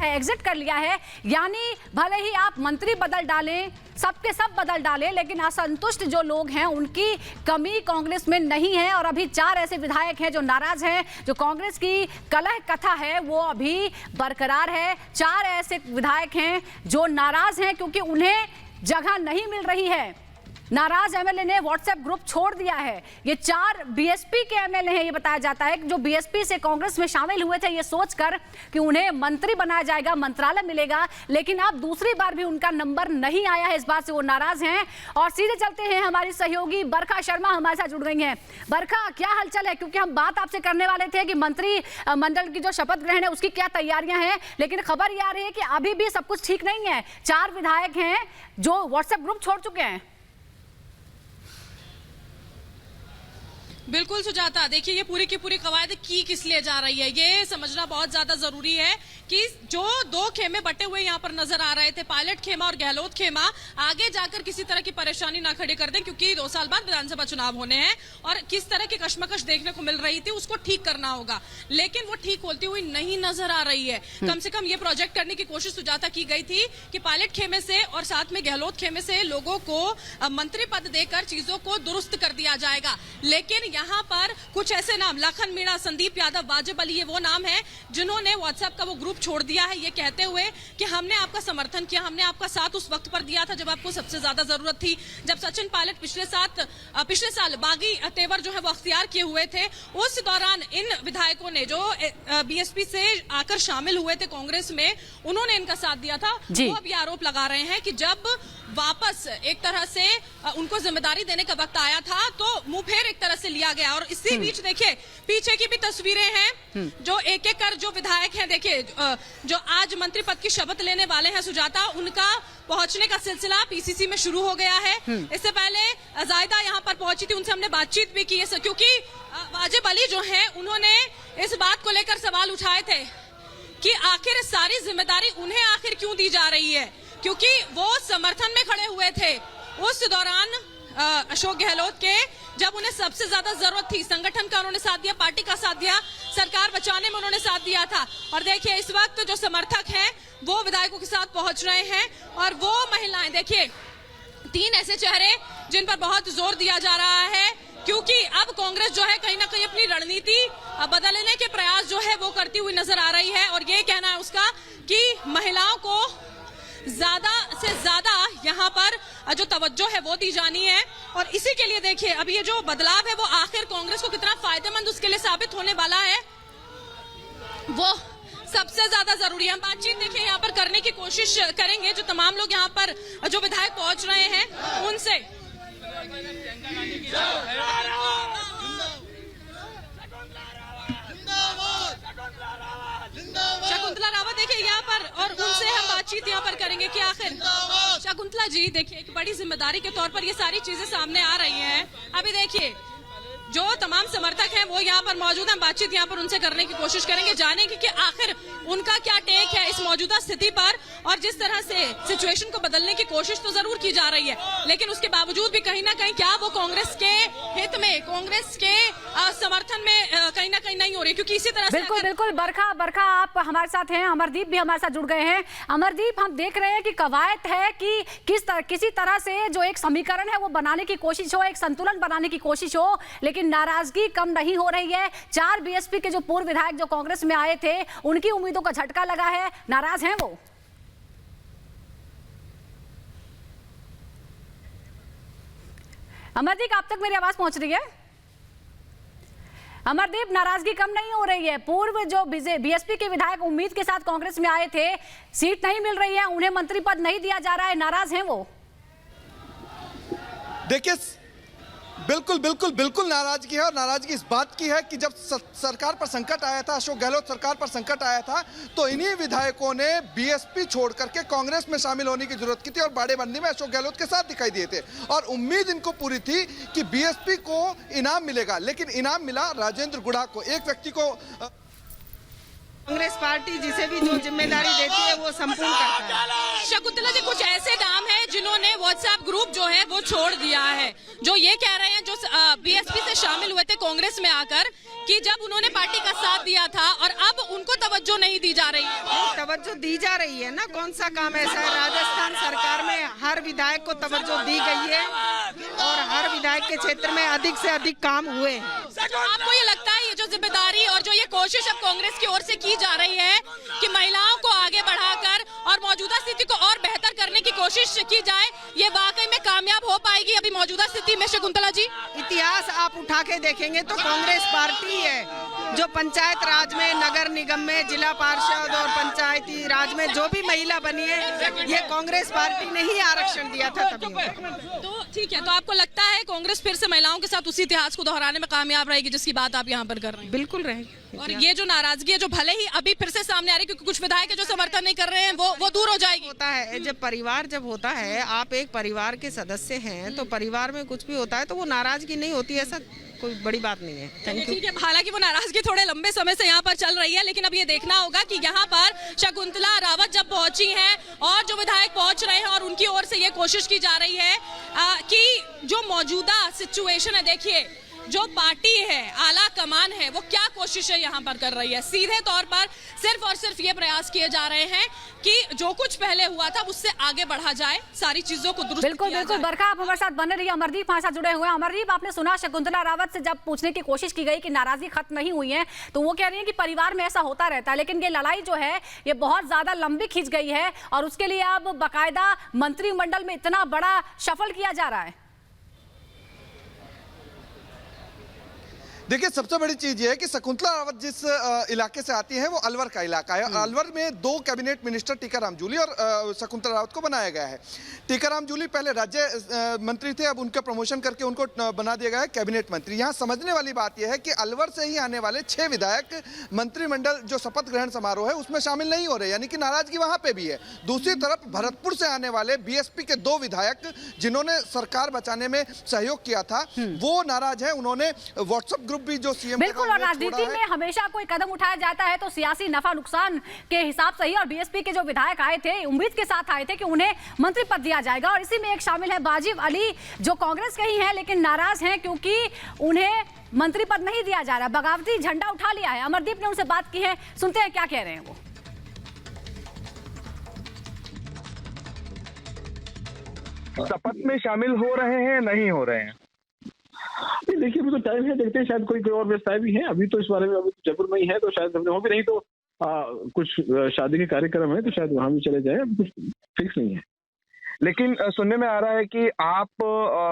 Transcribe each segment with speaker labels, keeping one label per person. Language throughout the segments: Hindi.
Speaker 1: एग्जिट कर लिया है। यानी भले ही आप मंत्री बदल डालें, सबके सब बदल डालें, लेकिन असंतुष्ट जो लोग हैं उनकी कमी कांग्रेस में नहीं है। और अभी 4 ऐसे विधायक हैं जो नाराज हैं, जो कांग्रेस की कलह कथा है वो अभी बरकरार है। 4 ऐसे विधायक हैं जो नाराज हैं क्योंकि उन्हें जगह नहीं मिल रही है। नाराज एमएलए ने व्हाट्सएप ग्रुप छोड़ दिया है। ये 4 बीएसपी के एमएलए हैं। ये बताया जाता है कि जो बीएसपी से कांग्रेस में शामिल हुए थे ये सोचकर कि उन्हें मंत्री बनाया जाएगा, मंत्रालय मिलेगा, लेकिन अब दूसरी बार भी उनका नंबर नहीं आया है। इस बात से वो नाराज हैं। और सीधे चलते हैं, हमारी सहयोगी बरखा शर्मा हमारे साथ जुड़ गई हैं। बरखा, क्या हलचल है? क्योंकि हम बात आपसे करने वाले थे कि मंत्री मंडल की जो शपथ ग्रहण है उसकी क्या तैयारियां हैं, लेकिन खबर ये आ रही है कि अभी भी सब कुछ ठीक नहीं है। 4 विधायक हैं जो व्हाट्सएप ग्रुप छोड़ चुके हैं।
Speaker 2: बिल्कुल सुजाता, देखिए ये पूरी की पूरी कवायद की किस लिए जा रही है ये समझना बहुत ज्यादा जरूरी है कि जो 2 खेमे बटे हुए यहाँ पर नजर आ रहे थे, पायलट खेमा और गहलोत खेमा, आगे जाकर किसी तरह की परेशानी ना खड़ी कर दें, क्योंकि 2 साल बाद विधानसभा चुनाव होने हैं और किस तरह की कश्मकश देखने को मिल रही थी उसको ठीक करना होगा, लेकिन वो ठीक होती हुई नहीं नजर आ रही है। कम से कम ये प्रोजेक्ट करने की कोशिश सुजाता की गई थी कि पायलट खेमे से और साथ में गहलोत खेमे से लोगों को मंत्री पद देकर चीजों को दुरुस्त कर दिया जाएगा, लेकिन यहाँ पर कुछ ऐसे नाम, लखन मीणा, संदीप यादव, वाजिब अली, ये वो नाम है जिन्होंने व्हाट्सएप का वो ग्रुप छोड़ दिया है, ये कहते हुए कि हमने आपका समर्थन किया, हमने आपका साथ उस वक्त पर दिया था जब आपको सबसे ज्यादा जरूरत थी, जब सचिन पायलट पिछले साल बागी तेवर जो है वो अख्तियार किए हुए थे। उस दौरान इन विधायकों ने जो बीएसपी से आकर शामिल हुए थे कांग्रेस में, उन्होंने इनका साथ दिया था। वो अब ये आरोप लगा रहे हैं कि जब वापस एक तरह से उनको जिम्मेदारी देने का वक्त आया था तो मुंहफेर एक तरह से लिया गया। और इसी बीच देखिए पीछे की भी तस्वीरें हैं, जो एक एक कर जो विधायक हैं, देखिए जो आज मंत्री पद की शपथ लेने वाले हैं सुजाता, उनका पहुंचने का सिलसिला पीसीसी में शुरू हो गया है। इससे पहले जायदा यहाँ पर पहुंची थी, उनसे हमने बातचीत भी की है, क्योंकि वाजिब अली जो है उन्होंने इस बात को लेकर सवाल उठाए थे कि आखिर सारी जिम्मेदारी उन्हें आखिर क्यों दी जा रही है, क्योंकि वो समर्थन में खड़े हुए थे उस दौरान अशोक गहलोत के, जब उन्हें सबसे ज्यादा जरूरत थी। संगठन का उन्होंने साथ दिया, पार्टी का साथ दिया, सरकार बचाने में उन्होंने साथ दिया था। और देखिए इस वक्त जो समर्थक हैं वो विधायकों के साथ पहुंच रहे हैं और वो महिलाएं, देखिए 3 ऐसे चेहरे जिन पर बहुत जोर दिया जा रहा है, क्योंकि अब कांग्रेस जो है कहीं ना कहीं अपनी रणनीति बदलने के प्रयास जो है वो करती हुई नजर आ रही है। और ये कहना है उसका कि महिलाओं को ज्यादा से ज्यादा यहाँ पर जो तवज्जो है वो दी जानी है। और इसी के लिए देखिए अब ये जो बदलाव है वो आखिर कांग्रेस को कितना फायदेमंद उसके लिए साबित होने वाला है, वो सबसे ज्यादा जरूरी है। हम बातचीत देखिए यहाँ पर करने की कोशिश करेंगे जो तमाम लोग यहाँ पर जो विधायक पहुंच रहे हैं उनसे। शकुंतला रावत देखिए यहाँ पर, और उनसे हम बातचीत यहाँ पर करेंगे कि आखिर शकुंतला जी देखिए एक बड़ी जिम्मेदारी के तौर पर ये सारी चीजें सामने आ रही हैं। अभी देखिए जो तमाम समर्थक हैं वो यहाँ पर मौजूद हैं, बातचीत यहाँ पर उनसे करने की कोशिश करेंगे, जानेंगे कि आखिर उनका क्या टेक है इस मौजूदा स्थिति पर। और जिस तरह से सिचुएशन को बदलने की कोशिश तो जरूर की जा रही है, लेकिन उसके बावजूद भी कहीं ना कहीं क्या वो कांग्रेस के हित में, कांग्रेस के समर्थन में कहीं ना कहीं नहीं हो रही, क्योंकि इसी तरह
Speaker 1: बिल्कुल बिल्कुल बरखा आप हमारे साथ हैं, अमरदीप भी हमारे साथ जुड़ गए हैं। अमरदीप, हम देख रहे हैं कि कवायद है कि किसी तरह से जो एक समीकरण है वो बनाने की कोशिश हो, एक संतुलन बनाने की कोशिश हो, लेकिन नाराजगी कम नहीं हो रही है। 4 बीएसपी के जो पूर्व विधायक जो कांग्रेस में आए थे उनकी उम्मीदों का झटका लगा है, नाराज हैं वो। अमरदीप, आप तक मेरी आवाज पहुंच रही है? अमरदीप, नाराजगी कम नहीं हो रही है। पूर्व जो बीएसपी के विधायक उम्मीद के साथ कांग्रेस में आए थे, सीट नहीं मिल रही है, उन्हें मंत्री पद नहीं दिया जा रहा है, नाराज हैं वो?
Speaker 3: देखिए बिल्कुल बिल्कुल बिल्कुल नाराजगी है, और नाराजगी इस बात की है कि जब सरकार पर संकट आया था, अशोक गहलोत सरकार पर संकट आया था, तो इन्हीं विधायकों ने बीएसपी छोड़ करके कांग्रेस में शामिल होने की जरूरत की थी और बाड़ेबंदी में अशोक गहलोत के साथ दिखाई दिए थे। और उम्मीद इनको पूरी थी कि बीएसपी को इनाम मिलेगा, लेकिन इनाम मिला राजेंद्र गुढ़ा को, एक व्यक्ति को।
Speaker 4: कांग्रेस पार्टी जिसे भी जो जिम्मेदारी देती है वो संपूर्ण करता है।
Speaker 2: शकुंतला जी, कुछ ऐसे नाम हैं जिन्होंने व्हाट्सएप ग्रुप जो है वो छोड़ दिया है, जो ये कह रहे हैं, जो बीएसपी से शामिल हुए थे कांग्रेस में आकर, कि जब उन्होंने पार्टी का साथ दिया था और अब उनको तवज्जो नहीं दी जा रही है?
Speaker 4: तवज्जो दी जा रही है ना, कौन सा काम ऐसा है? राजस्थान सरकार में हर विधायक को तवज्जो दी गई है और हर विधायक के क्षेत्र में अधिक से अधिक काम हुए हैं।
Speaker 2: तो आपको ये लगता है ये जो जिम्मेदारी और जो ये कोशिश अब कांग्रेस की ओर से की जा रही है कि महिलाओं को आगे बढ़ाकर और मौजूदा स्थिति को और बेहतर करने की कोशिश की जाए, ये वाकई में कामयाब हो पाएगी अभी मौजूदा स्थिति में? शकुंतला जी,
Speaker 4: इतिहास आप उठा के देखेंगे तो कांग्रेस पार्टी है जो पंचायत राज में, नगर निगम में, जिला पार्षद और पंचायती राज में जो भी महिला बनी है, ये कांग्रेस पार्टी ने ही आरक्षण दिया था तभी।
Speaker 2: तो ठीक है, तो आपको लगता है कांग्रेस फिर से महिलाओं के साथ उसी इतिहास को दोहराने में कामयाब रहेगी जिसकी बात आप यहाँ पर कर रहे हैं?
Speaker 4: बिल्कुल रहेगी।
Speaker 2: और ये जो नाराजगी है जो भले ही अभी फिर से सामने आ रही है क्योंकि कुछ विधायक जो समर्थन नहीं कर रहे हैं वो दूर हो जाएगी?
Speaker 4: होता है जब परिवार जब होता है, आप एक परिवार के सदस्य हैं तो परिवार में कुछ भी होता है तो वो नाराजगी नहीं होती, ऐसा कोई बड़ी बात नहीं है। Thank you.
Speaker 2: ठीक है, हालांकि वो नाराजगी थोड़े लंबे समय से यहाँ पर चल रही है, लेकिन अब ये देखना होगा कि यहाँ पर शकुंतला रावत जब पहुंची हैं और जो विधायक पहुंच रहे हैं और उनकी ओर से ये कोशिश की जा रही है कि जो मौजूदा सिचुएशन है, देखिए जो पार्टी है, आला कमान है, वो क्या कोशिशें यहाँ पर कर रही है। सीधे तौर पर सिर्फ और सिर्फ ये प्रयास किए जा रहे हैं कि जो कुछ पहले हुआ था उससे आगे बढ़ा जाए, सारी चीजों को दुरुस्त
Speaker 1: बिल्कुल
Speaker 2: किया
Speaker 1: बिल्कुल।
Speaker 2: जाए।
Speaker 1: बरखा, आप हमारे साथ बने रहिए। अमरदीप हमारे साथ जुड़े हुए हैं। अमरदीप, आपने सुना शकुंतला रावत से जब पूछने की कोशिश की गई कि नाराजगी खत्म नहीं हुई है तो वो कह रही है कि परिवार में ऐसा होता रहता है, लेकिन ये लड़ाई जो है ये बहुत ज्यादा लंबी खींच गई है और उसके लिए अब बाकायदा मंत्रिमंडल में इतना बड़ा शफल किया जा रहा है।
Speaker 3: देखिए, सबसे बड़ी चीज ये है कि शकुंतला रावत जिस इलाके से आती है वो अलवर का इलाका है। अलवर में 2 कैबिनेट मिनिस्टर टीकाराम जूली और शकुंतला रावत को बनाया गया है। टीकाराम जूली पहले राज्य मंत्री थे, अब उनका प्रमोशन करके उनको बना दिया गया है कैबिनेट मंत्री। यहाँ समझने वाली बात यह है कि अलवर से ही आने वाले 6 विधायक मंत्रिमंडल जो शपथ ग्रहण समारोह है उसमें शामिल नहीं हो रहे, यानी कि नाराजगी वहां पे भी है। दूसरी तरफ भरतपुर से आने वाले बीएसपी के 2 विधायक जिन्होंने सरकार बचाने में सहयोग किया था वो नाराज है। उन्होंने व्हाट्सएप भी जो सीएम
Speaker 1: बिल्कुल, और राजनीति में हमेशा कोई कदम उठाया जाता है तो सियासी नफा नुकसान के हिसाब से ही, और बीएसपी के जो विधायक आए थे उम्मीद के साथ आए थे कि उन्हें मंत्री पद दिया जाएगा, और इसी में एक शामिल है बाजिब अली जो कांग्रेस के ही हैं लेकिन नाराज हैं क्योंकि उन्हें मंत्री पद नहीं दिया जा रहा, बगावती झंडा उठा लिया है। अमरदीप ने उनसे बात की है, सुनते हैं क्या कह रहे हैं वो।
Speaker 5: शपथ में शामिल हो रहे हैं, नहीं हो रहे हैं?
Speaker 6: देखिए, अभी तो टाइम है, देखते हैं, शायद कोई और व्यवस्थाएं भी हैं। अभी तो इस बारे में अभी जयपुर में ही है तो शायद हो भी, नहीं तो कुछ शादी के कार्यक्रम है तो शायद वहां भी चले जाए, अभी कुछ फिक्स नहीं है।
Speaker 5: लेकिन सुनने में आ रहा है कि आप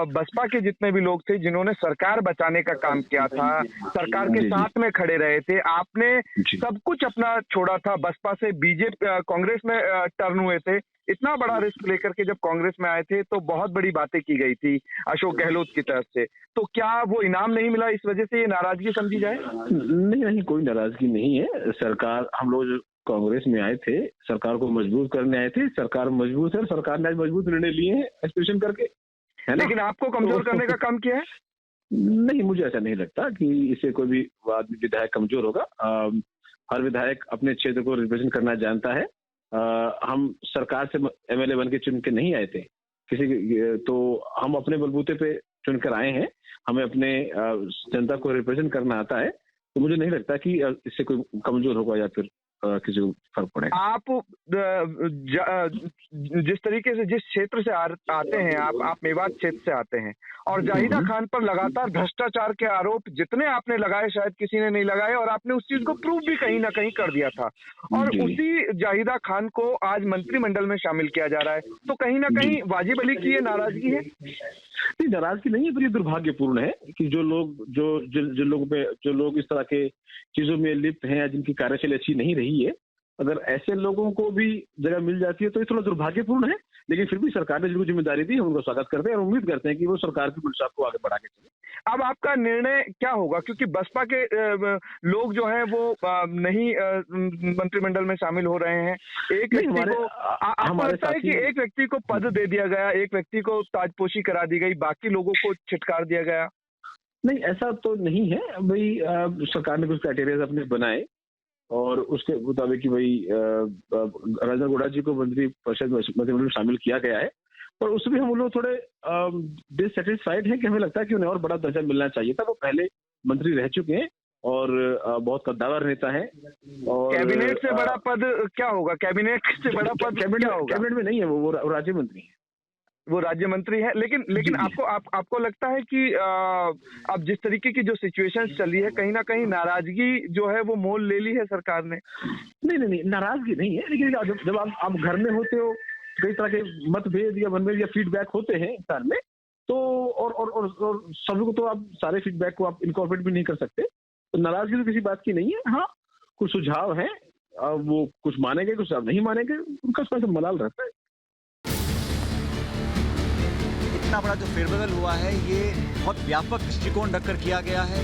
Speaker 5: बसपा के जितने भी लोग थे जिन्होंने सरकार बचाने का काम किया था, सरकार के साथ में खड़े रहे थे, आपने सब कुछ अपना छोड़ा था, बसपा से बीजेपी कांग्रेस में टर्न हुए थे। इतना बड़ा रिस्क लेकर के जब कांग्रेस में आए थे तो बहुत बड़ी बातें की गई थी अशोक गहलोत की तरफ से, तो क्या वो इनाम नहीं मिला, इस वजह से ये नाराजगी समझी जाए?
Speaker 6: नहीं, कोई नाराजगी नहीं है। सरकार, हम लोग जो कांग्रेस में आए थे सरकार को मजबूत करने आए थे, सरकार मजबूत है, सरकार ने आज मजबूत निर्णय लिए हैं एक्सप्रेशन करके, है ना।
Speaker 5: लेकिन आपको कमजोर करने का काम किया है?
Speaker 6: नहीं, मुझे ऐसा नहीं लगता कि इससे कोई भी विधायक कमजोर होगा। हर विधायक अपने क्षेत्र को रिप्रेजेंट करना जानता है। हम सरकार से एमएलए बन के चुन के नहीं आए थे किसी, तो हम अपने बलबूते पे चुनकर आए हैं। हमें अपने जनता को रिप्रेजेंट करना आता है, तो मुझे नहीं लगता कि इससे कोई कमजोर होगा या फिर किसी को फर्क पड़ेगा।
Speaker 5: आप जिस तरीके से जिस क्षेत्र से आते हैं, आप मेवात क्षेत्र से आते हैं, और जाहिदा खान पर लगातार भ्रष्टाचार के आरोप जितने आपने लगाए शायद किसी ने नहीं लगाए, और आपने उस चीज को प्रूव भी कहीं ना कहीं कर दिया था, और उसी जाहिदा खान को आज मंत्रिमंडल में शामिल किया जा रहा है, तो कहीं ना कहीं वाजिब अली की ये नाराजगी है?
Speaker 6: नहीं, नाराजगी नहीं है, पर ये दुर्भाग्यपूर्ण है कि जो लोग इस तरह के चीजों में लिप्त हैं, जिनकी कार्यशैली अच्छी नहीं रही है, अगर ऐसे लोगों को भी जगह मिल जाती है तो ये थोड़ा दुर्भाग्यपूर्ण है। लेकिन फिर भी सरकार ने जिनको जिम्मेदारी दी है उनको स्वागत करते हैं और उम्मीद करते हैं कि वो सरकार की मंशा को आगे बढ़ा के चले।
Speaker 5: अब आपका निर्णय क्या होगा, क्योंकि बसपा के लोग जो हैं वो नहीं मंत्रिमंडल में शामिल हो रहे हैं। एक व्यक्ति को आपको लगता है कि एक व्यक्ति को पद दे दिया गया, एक व्यक्ति को ताजपोशी करा दी गई, बाकी लोगों को छिटकार दिया गया?
Speaker 6: नहीं, ऐसा तो नहीं है भाई। सरकार ने कुछ क्राइटेरिया अपने बनाए और उसके मुताबिक कि भाई राजेंद्र गौड़ा जी को मंत्री परिषद मंत्रिमंडल में शामिल किया गया है, पर उसमें हम लोग थोड़े डिससेटिस्फाइड हैं कि हमें लगता है कि उन्हें और बड़ा दर्जा मिलना चाहिए था। वो पहले मंत्री रह चुके हैं और बहुत कद्दावर नेता है। और
Speaker 5: कैबिनेट से बड़ा पद क्या होगा? कैबिनेट से बड़ा पद क्या होगा?
Speaker 6: कैबिनेट में नहीं है, वो राज्य मंत्री है।
Speaker 5: वो राज्य मंत्री है, लेकिन आपको लगता है कि अब जिस तरीके की जो सिचुएशन चली है, कहीं ना कहीं नाराजगी जो है वो मोल ले ली है सरकार ने?
Speaker 6: नहीं, नाराजगी नहीं है, लेकिन जब आप घर में होते हो, कई तरह के मतभेद या मनभेद या फीडबैक होते हैं इंसान में, तो और सभी को तो आप सारे फीडबैक को आप इनकॉर्पोरेट भी नहीं कर सकते, तो नाराजगी तो किसी बात की नहीं है। हाँ, कुछ सुझाव है, वो कुछ मानेंगे, कुछ नहीं मानेंगे, उनका उसमें तो मलाल रहता है।
Speaker 7: इतना बड़ा जो फेरबदल हुआ है, ये बहुत व्यापक दृष्टिकोण रखकर किया गया है।